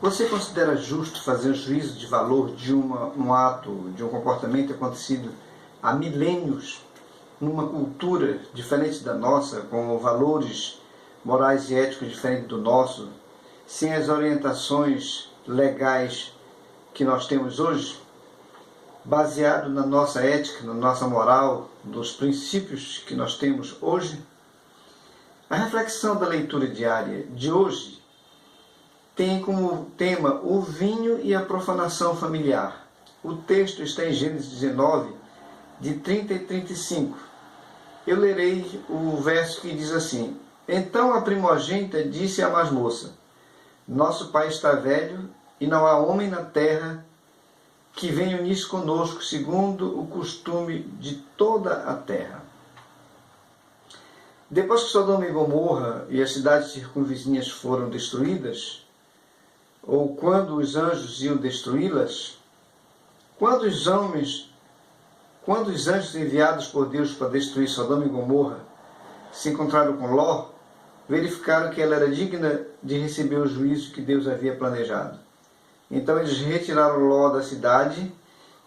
Você considera justo fazer um juízo de valor de um ato, de um comportamento acontecido há milênios, numa cultura diferente da nossa, com valores morais e éticos diferentes do nosso, sem as orientações legais que nós temos hoje, baseado na nossa ética, na nossa moral, nos princípios que nós temos hoje? A reflexão da leitura diária de hoje tem como tema o vinho e a profanação familiar. O texto está em Gênesis 19, de 30 e 35. Eu lerei o verso que diz assim: Então a primogênita disse à mais moça: Nosso pai está velho e não há homem na terra que venha unir-se conosco, segundo o costume de toda a terra. Depois que Sodoma e Gomorra e as cidades circunvizinhas foram destruídas, ou quando os anjos iam destruí-las, quando os anjos enviados por Deus para destruir Sodoma e Gomorra se encontraram com Ló, verificaram que ela era digna de receber o juízo que Deus havia planejado. Então eles retiraram Ló da cidade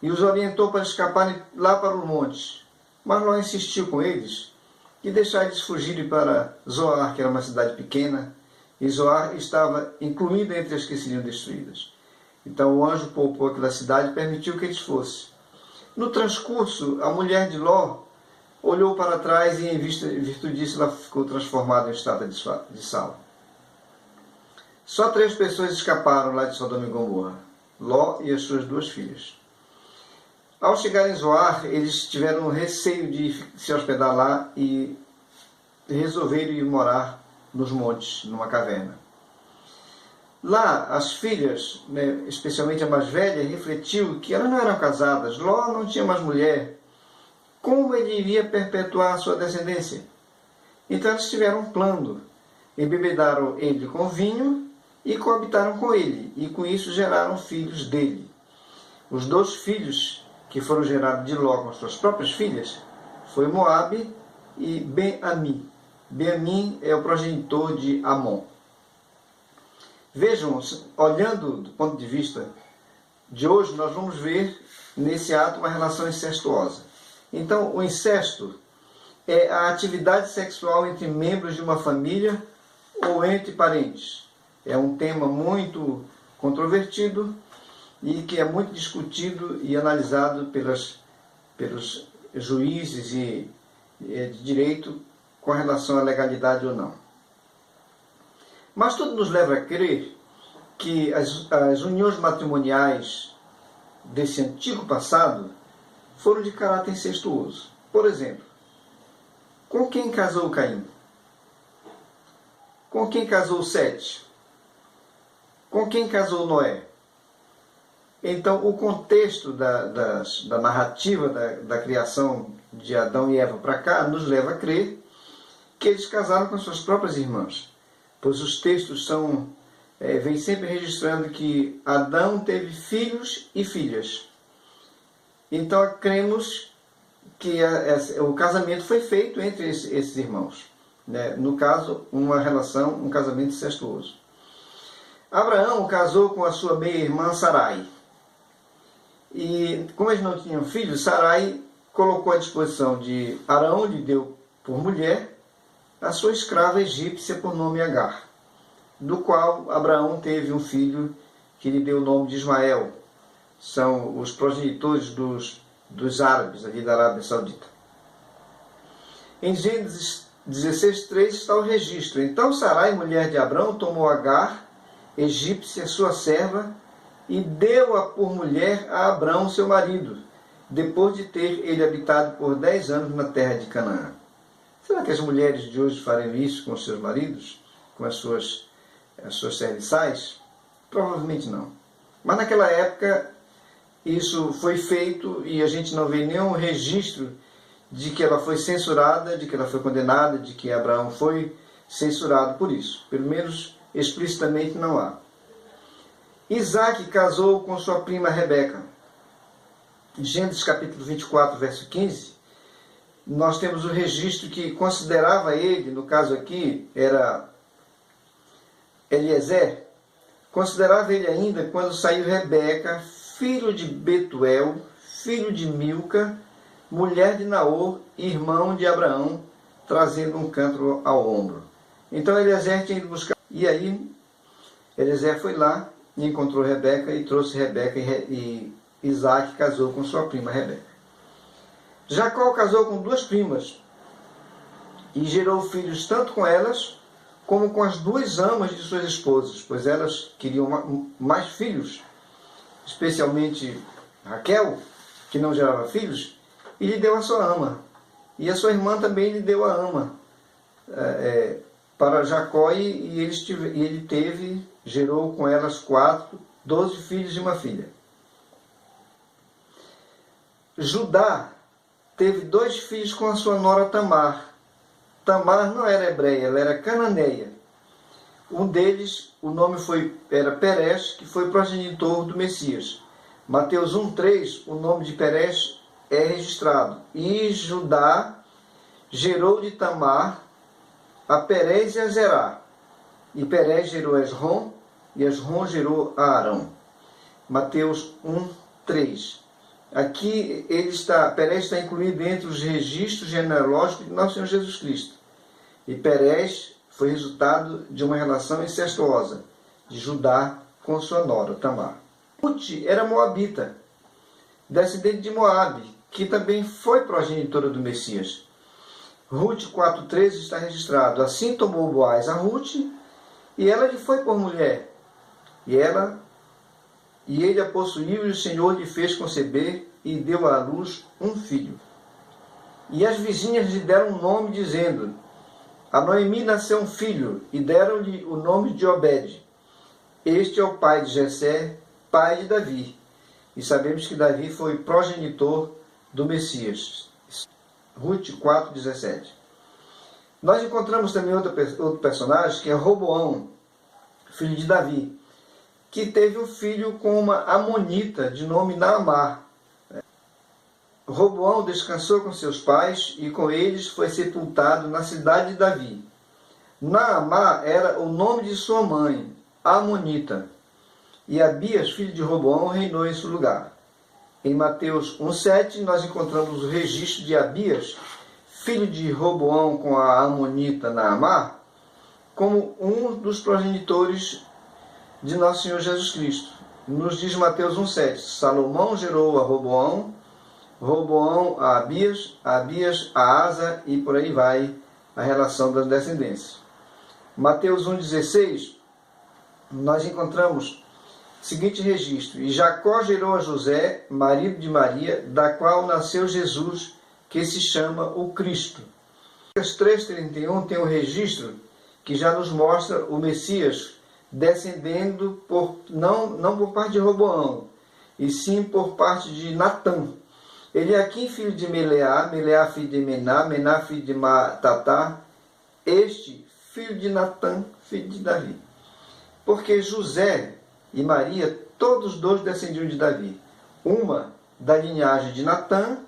e os orientou para escaparem lá para o monte. Mas Ló insistiu com eles e deixar eles fugirem para Zoar, que era uma cidade pequena, e Zoar estava incluída entre as que seriam destruídas. Então o anjo poupou aquela cidade e permitiu que eles fossem. No transcurso, a mulher de Ló olhou para trás e, em virtude disso, ela ficou transformada em estátua de sal. Só 3 pessoas escaparam lá de Sodoma e Gomorra: Ló e as suas 2 filhas. Ao chegar em Zoar, eles tiveram receio de se hospedar lá e resolveram ir morar nos montes, numa caverna. Lá, as filhas, especialmente a mais velha, refletiu que elas não eram casadas, Ló não tinha mais mulher. Como ele iria perpetuar a sua descendência? Então elas tiveram um plano. Embebedaram ele com vinho e coabitaram com ele, e com isso geraram filhos dele. Os 2 filhos que foram gerados de Ló com as suas próprias filhas foi Moabe e Ben-Ami. Ben-Ami é o progenitor de Amon. Vejam, olhando do ponto de vista de hoje, nós vamos ver nesse ato uma relação incestuosa. Então, o incesto é a atividade sexual entre membros de uma família ou entre parentes. É um tema muito controvertido e que é muito discutido e analisado pelos juízes de direito com relação à legalidade ou não. Mas tudo nos leva a crer que as uniões matrimoniais desse antigo passado foram de caráter incestuoso. Por exemplo, com quem casou Caim? Com quem casou Sete? Com quem casou Noé? Então, o contexto da narrativa da criação de Adão e Eva para cá nos leva a crer que eles casaram com suas próprias irmãs, pois os textos vêm sempre registrando que Adão teve filhos e filhas. Então, cremos que o casamento foi feito entre esses irmãos. No caso, um casamento incestuoso. Abraão casou com a sua meia-irmã Sarai. E, como eles não tinham filhos, Sarai colocou à disposição de Arão, lhe deu por mulher, a sua escrava egípcia por nome Agar, do qual Abraão teve um filho que lhe deu o nome de Ismael. São os progenitores dos árabes, ali da Arábia Saudita. Em Gênesis 16:3 está o registro. Então Sarai, mulher de Abraão, tomou Agar, egípcia, sua serva, e deu-a por mulher a Abraão, seu marido, depois de ter ele habitado por 10 anos na terra de Canaã. Será que as mulheres de hoje fariam isso com os seus maridos, com as suas serviçais? Provavelmente não. Mas naquela época isso foi feito e a gente não vê nenhum registro de que ela foi censurada, de que ela foi condenada, de que Abraão foi censurado por isso. Pelo menos explicitamente não há. Isaac casou com sua prima Rebeca. Em Gênesis capítulo 24, verso 15, nós temos o registro que considerava ele, no caso aqui, era Eliezer, Considerava ele ainda quando saiu Rebeca, filho de Betuel, filho de Milca, mulher de Naor, irmão de Abraão, trazendo um cântaro ao ombro. Então Eliezer tinha ido buscar. E aí Eliezer foi lá e encontrou Rebeca e trouxe Rebeca, e Isaac casou com sua prima Rebeca. Jacó casou com duas primas e gerou filhos tanto com elas como com as duas amas de suas esposas, pois elas queriam mais filhos, especialmente Raquel, que não gerava filhos, e lhe deu a sua ama. E a sua irmã também lhe deu a ama para Jacó, e ele gerou com elas 12 filhos e uma filha. Judá teve 2 filhos com a sua nora Tamar. Tamar não era hebreia, ela era cananeia. Um deles, o nome era Perez, que foi progenitor do Messias. Mateus 1,3, o nome de Perez é registrado. E Judá gerou de Tamar a Perez e a Zerá. E Perez gerou Esrom, e Esrom gerou a Arão. Mateus 1,3. Aqui Perez está incluído entre os registros genealógicos de nosso Senhor Jesus Cristo. E Perez foi resultado de uma relação incestuosa de Judá com sua nora, Tamar. Ruth era moabita, descendente de Moabe, que também foi progenitora do Messias. Ruth 4,13 está registrado. Assim tomou Boaz a Ruth, e ela lhe foi por mulher. E ele a possuiu, e o Senhor lhe fez conceber, e deu à luz um filho. E as vizinhas lhe deram um nome, dizendo: a Noemi nasceu um filho, e deram-lhe o nome de Obed. Este é o pai de Jessé, pai de Davi. E sabemos que Davi foi progenitor do Messias. Ruth 4,17. Nós encontramos também outro personagem, que é Roboão, filho de Davi, que teve um filho com uma amonita de nome Naamá. Roboão descansou com seus pais, e com eles foi sepultado na cidade de Davi. Naamá era o nome de sua mãe, Amonita. E Abias, filho de Roboão, reinou em seu lugar. Em Mateus 1,7 nós encontramos o registro de Abias, filho de Roboão com a Amonita Naamá, como um dos progenitores de nosso Senhor Jesus Cristo. Nos diz Mateus 1,7, Salomão gerou a Roboão, Roboão a Abias, Abias a Asa, e por aí vai a relação das descendências. Mateus 1,16, nós encontramos o seguinte registro: e Jacó gerou a José, marido de Maria, da qual nasceu Jesus, que se chama o Cristo. Lucas 3,31 tem um registro que já nos mostra o Messias descendendo não por parte de Roboão, e sim por parte de Natã. Ele é aqui filho de Meleá, Meleá filho de Mená, Mená filho de Matatá, este filho de Natã, filho de Davi. Porque José e Maria, todos dois descendiam de Davi. Uma da linhagem de Natã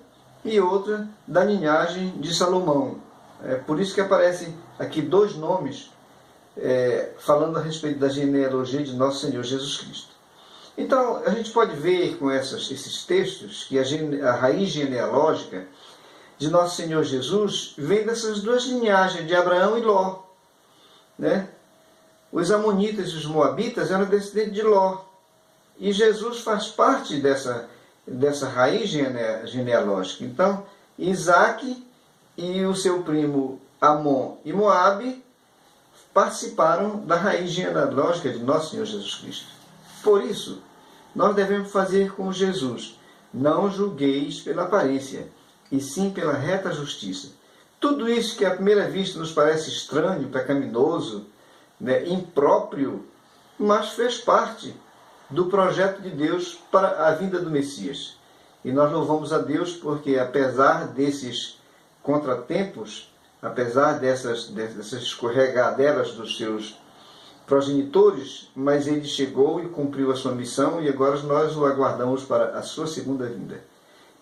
e outra da linhagem de Salomão. É por isso que aparecem aqui 2 nomes falando a respeito da genealogia de nosso Senhor Jesus Cristo. Então, a gente pode ver com esses textos que a raiz genealógica de nosso Senhor Jesus vem dessas 2 linhagens, de Abraão e Ló. Né? Os amonitas e os moabitas eram descendentes de Ló. E Jesus faz parte dessa raiz genealógica. Então, Isaac e o seu primo Amon e Moabe participaram da raiz genealógica de nosso Senhor Jesus Cristo. Por isso, nós devemos fazer com Jesus: não julgueis pela aparência, e sim pela reta justiça. Tudo isso que à primeira vista nos parece estranho, pecaminoso, impróprio, mas fez parte do projeto de Deus para a vinda do Messias. E nós louvamos a Deus porque, apesar desses contratempos, apesar dessas escorregadelas dos seus progenitores, mas ele chegou e cumpriu a sua missão, e agora nós o aguardamos para a sua segunda vinda.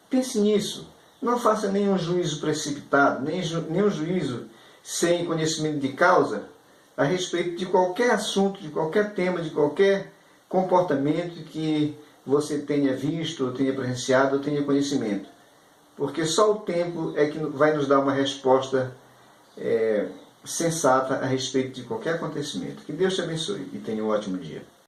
Pense nisso. Não faça nenhum juízo precipitado, nenhum juízo sem conhecimento de causa a respeito de qualquer assunto, de qualquer tema, de qualquer comportamento que você tenha visto, ou tenha presenciado, ou tenha conhecimento. Porque só o tempo é que vai nos dar uma resposta sensata a respeito de qualquer acontecimento. Que Deus te abençoe e tenha um ótimo dia.